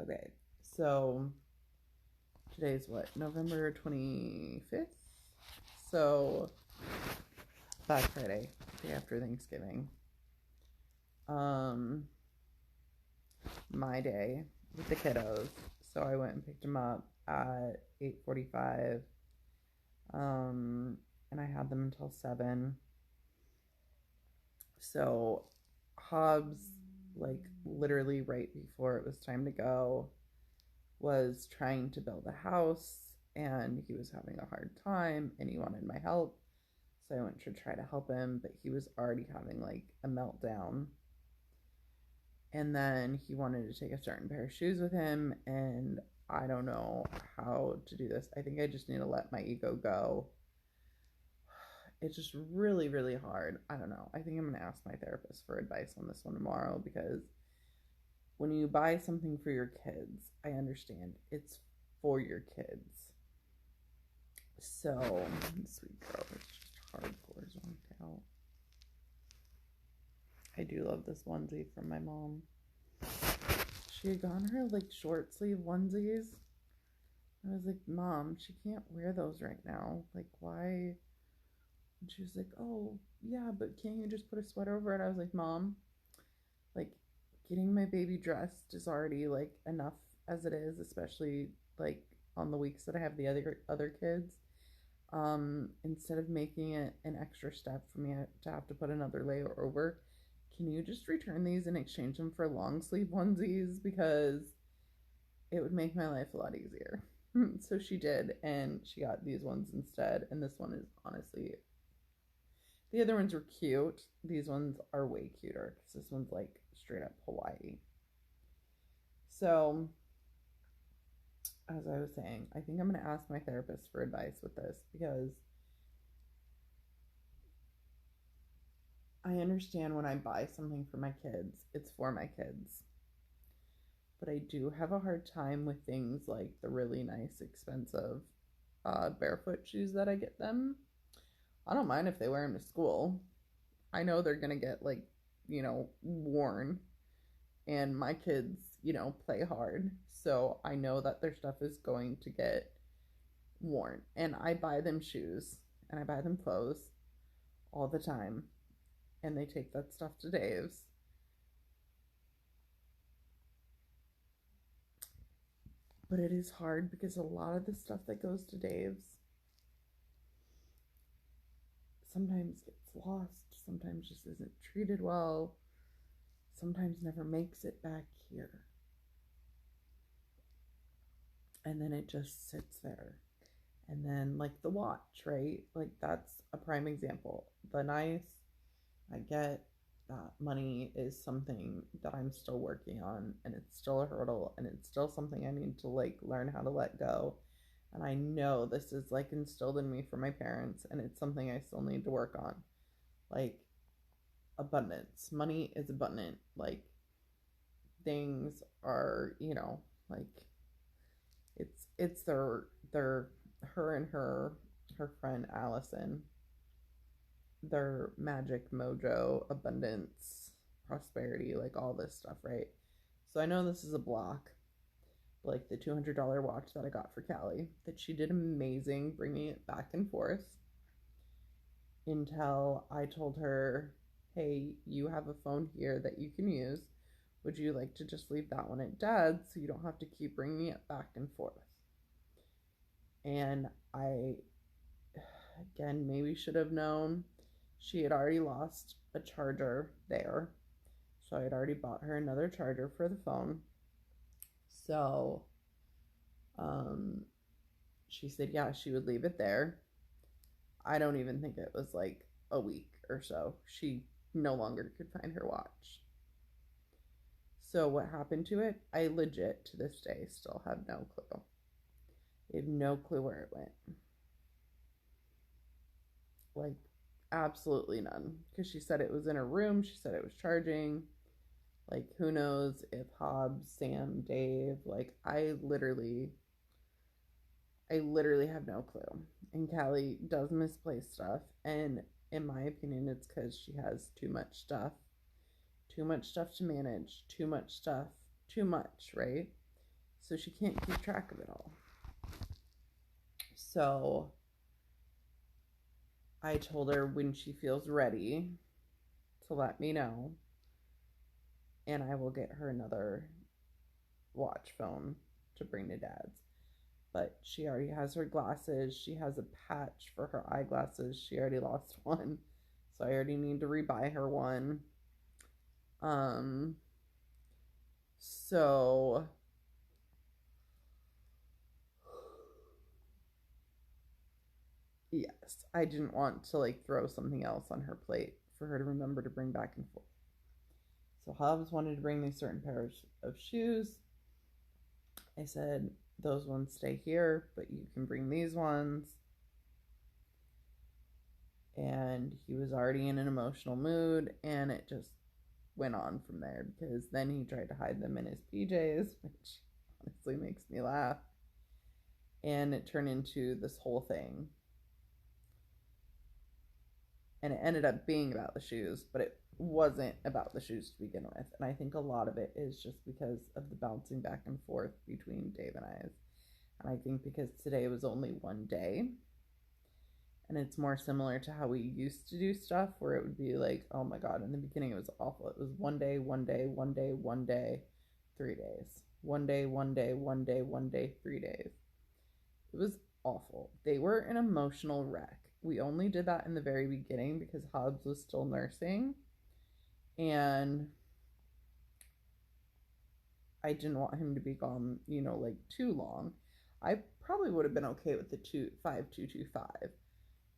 Okay, so today's what? November 25th? So, Black Friday, day after Thanksgiving. Um, my day with the kiddos. So I went and picked them up at 8:45. And I had them until 7. So Hobbs, like literally right before it was time to go, was trying to build a house and he was having a hard time and he wanted my help. So I went to try to help him, but he was already having like a meltdown. And then he wanted to take a certain pair of shoes with him, and I don't know how to do this. I think I just need to let my ego go. It's just really, really hard. I don't know. I think I'm going to ask my therapist for advice on this one tomorrow because when you buy something for your kids, I understand it's for your kids. So, sweet girl, it's just hardcore zonked out. I do love this onesie from my mom. She had gotten her like short sleeve onesies. I was like, Mom, she can't wear those right now. Like, why? And she was like, oh, yeah, but can't you just put a sweater over it? I was like, Mom, like, getting my baby dressed is already like enough as it is, especially like on the weeks that I have the other kids. Instead of making it an extra step for me to have to put another layer over, can you just return these and exchange them for long sleeve onesies? Because it would make my life a lot easier. So she did, and she got these ones instead. And this one is honestly, the other ones were cute. These ones are way cuter because this one's like straight up Hawaii. So, as I was saying, I think I'm going to ask my therapist for advice with this because I understand when I buy something for my kids, it's for my kids. But I do have a hard time with things like the really nice, expensive barefoot shoes that I get them. I don't mind if they wear them to school. I know they're going to get, like, worn. And my kids, play hard. So I know that their stuff is going to get worn. And I buy them shoes and I buy them clothes all the time. And they take that stuff to Dave's. But it is hard because a lot of the stuff that goes to Dave's sometimes gets lost, sometimes just isn't treated well, sometimes never makes it back here. And then it just sits there. And then, like the watch, right? Like, that's a prime example. The nice, I get that money is something that I'm still working on, and it's still a hurdle, and it's still something I need to, like, learn how to let go. And I know this is, like, instilled in me from my parents, and it's something I still need to work on. Like, abundance. Money is abundant. Like, things are, like, it's their her and her friend Allison, their magic mojo, abundance, prosperity, like all this stuff, right? So I know this is a block, like the $200 watch that I got for Callie, that she did amazing bringing it back and forth until I told her, hey, you have a phone here that you can use. Would you like to just leave that one at Dad's so you don't have to keep bringing it back and forth? And I, again, maybe should have known she had already lost a charger there. So I had already bought her another charger for the phone. So she said, yeah, she would leave it there. I don't even think it was like a week or so. She no longer could find her watch. So what happened to it? I legit, to this day, still have no clue. I have no clue where it went. Like, absolutely none. Because she said it was in her room. She said it was charging. Like, who knows if Hobbs, Sam, Dave, like, I literally have no clue. And Callie does misplace stuff. And in my opinion, it's because she has too much stuff. Too much stuff to manage. Too much stuff. Too much, right? So she can't keep track of it all. So I told her when she feels ready to let me know, and I will get her another watch phone to bring to Dad's. But she already has her glasses. She has a patch for her eyeglasses. She already lost one. So I already need to rebuy her one. So yes, I didn't want to like throw something else on her plate for her to remember to bring back and forth. So Hobbs wanted to bring these certain pairs of shoes. I said, those ones stay here, but you can bring these ones. And he was already in an emotional mood, and it just went on from there, because then he tried to hide them in his PJs, which honestly makes me laugh. And it turned into this whole thing. And it ended up being about the shoes, but it wasn't about the shoes to begin with. And I think a lot of it is just because of the bouncing back and forth between Dave and I. And I think because today was only one day, and it's more similar to how we used to do stuff, where it would be like, oh my God, in the beginning it was awful. It was one day, 3 days. One day, 3 days. It was awful. They were an emotional wreck. We only did that in the very beginning because Hobbs was still nursing, and I didn't want him to be gone, like too long. I probably would have been okay with the 5225,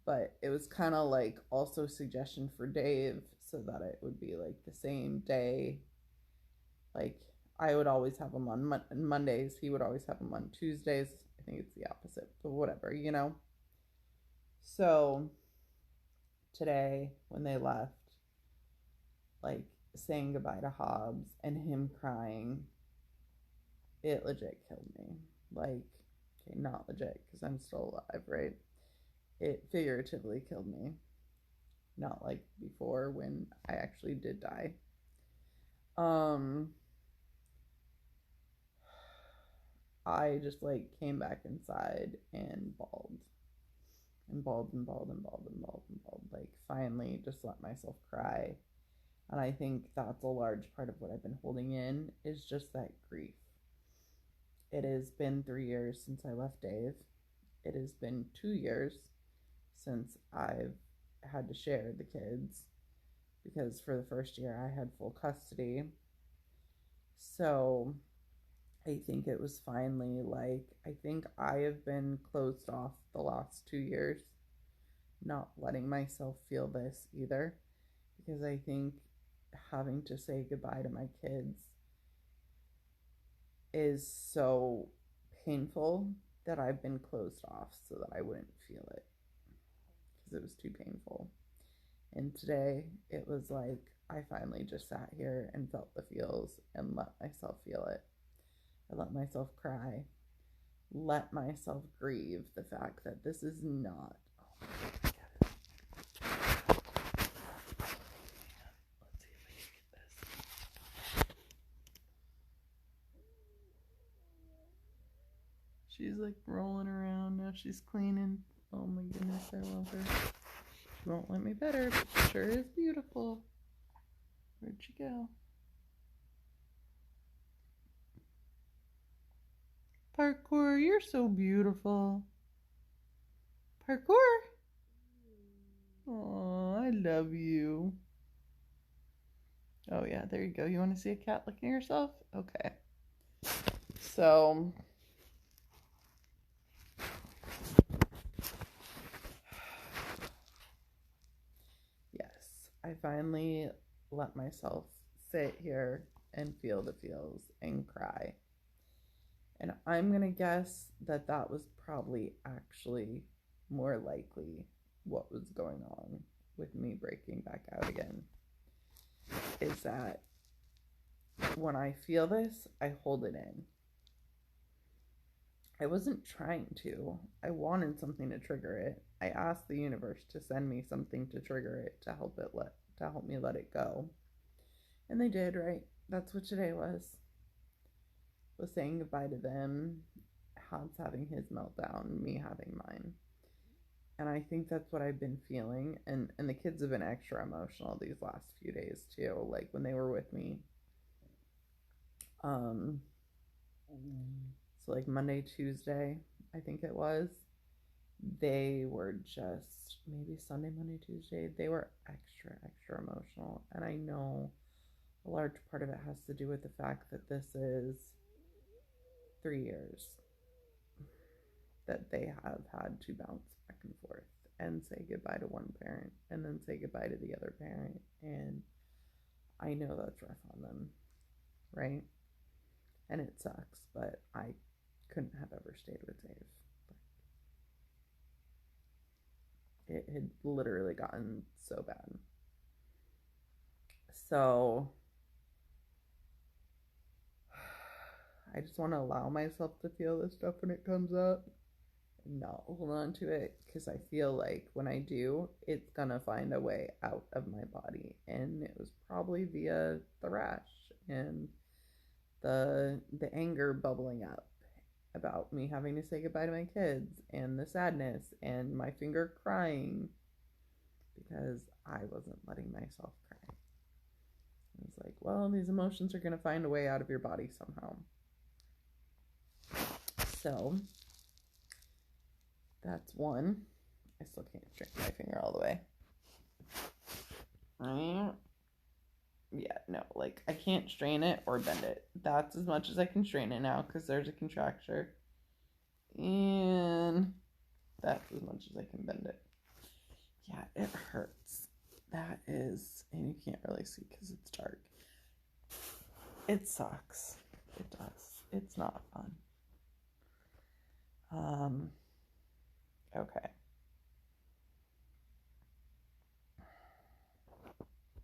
but it was kind of like also suggestion for Dave, so that it would be like the same day. Like I would always have him on Mondays. He would always have him on Tuesdays. I think it's the opposite, but whatever. So today, when they left, like saying goodbye to Hobbs and him crying, it legit killed me. Like, okay, not legit, because I'm still alive, right? It figuratively killed me. Not like before when I actually did die. I just like came back inside and bawled. And bawled and bawled and bawled and bawled and bawled. Like, finally just let myself cry. And I think that's a large part of what I've been holding in, is just that grief. It has been 3 years since I left Dave. It has been 2 years since I've had to share the kids, because for the first year I had full custody. So I think it was finally like, I think I have been closed off the last 2 years, not letting myself feel this either, because I think having to say goodbye to my kids is so painful that I've been closed off so that I wouldn't feel it, because it was too painful. And today it was like I finally just sat here and felt the feels and let myself feel it. I let myself cry, let myself grieve the fact that this is not. Oh my God, let's see if I can get this. She's like rolling around now. She's cleaning. Oh my goodness, I love her. She won't let me pet her, but she sure is beautiful. Where'd she go? Parkour, you're so beautiful. Parkour. Oh, I love you. Oh yeah, there you go. You want to see a cat licking herself? Okay. So yes, I finally let myself sit here and feel the feels and cry. And I'm going to guess that that was probably actually more likely what was going on with me breaking back out again. Is that when I feel this, I hold it in. I wasn't trying to. I wanted something to trigger it. I asked the universe to send me something to trigger it, to help me let it go. And they did, right? That's what today was was saying goodbye to them, Hans having his meltdown, me having mine. And I think that's what I've been feeling. And the kids have been extra emotional these last few days too. Like when they were with me. So like Monday, Tuesday, I think it was. They were just maybe Sunday, Monday, Tuesday. They were extra emotional. And I know a large part of it has to do with the fact that this is 3 years that they have had to bounce back and forth and say goodbye to one parent and then say goodbye to the other parent. And I know that's rough on them, right? And it sucks, but I couldn't have ever stayed with Dave. It had literally gotten so bad. So I just want to allow myself to feel this stuff when it comes up and not hold on to it, because I feel like when I do, it's gonna find a way out of my body. And it was probably via the rash and the anger bubbling up about me having to say goodbye to my kids, and the sadness, and my finger crying because I wasn't letting myself cry. It's like, well, these emotions are going to find a way out of your body somehow. So that's one. I still can't straighten my finger all the way. Yeah, no, like I can't strain it or bend it. That's as much as I can strain it now because there's a contracture. And that's as much as I can bend it. Yeah, it hurts. That is, and you can't really see because it's dark. It sucks. It does. It's not fun. Okay.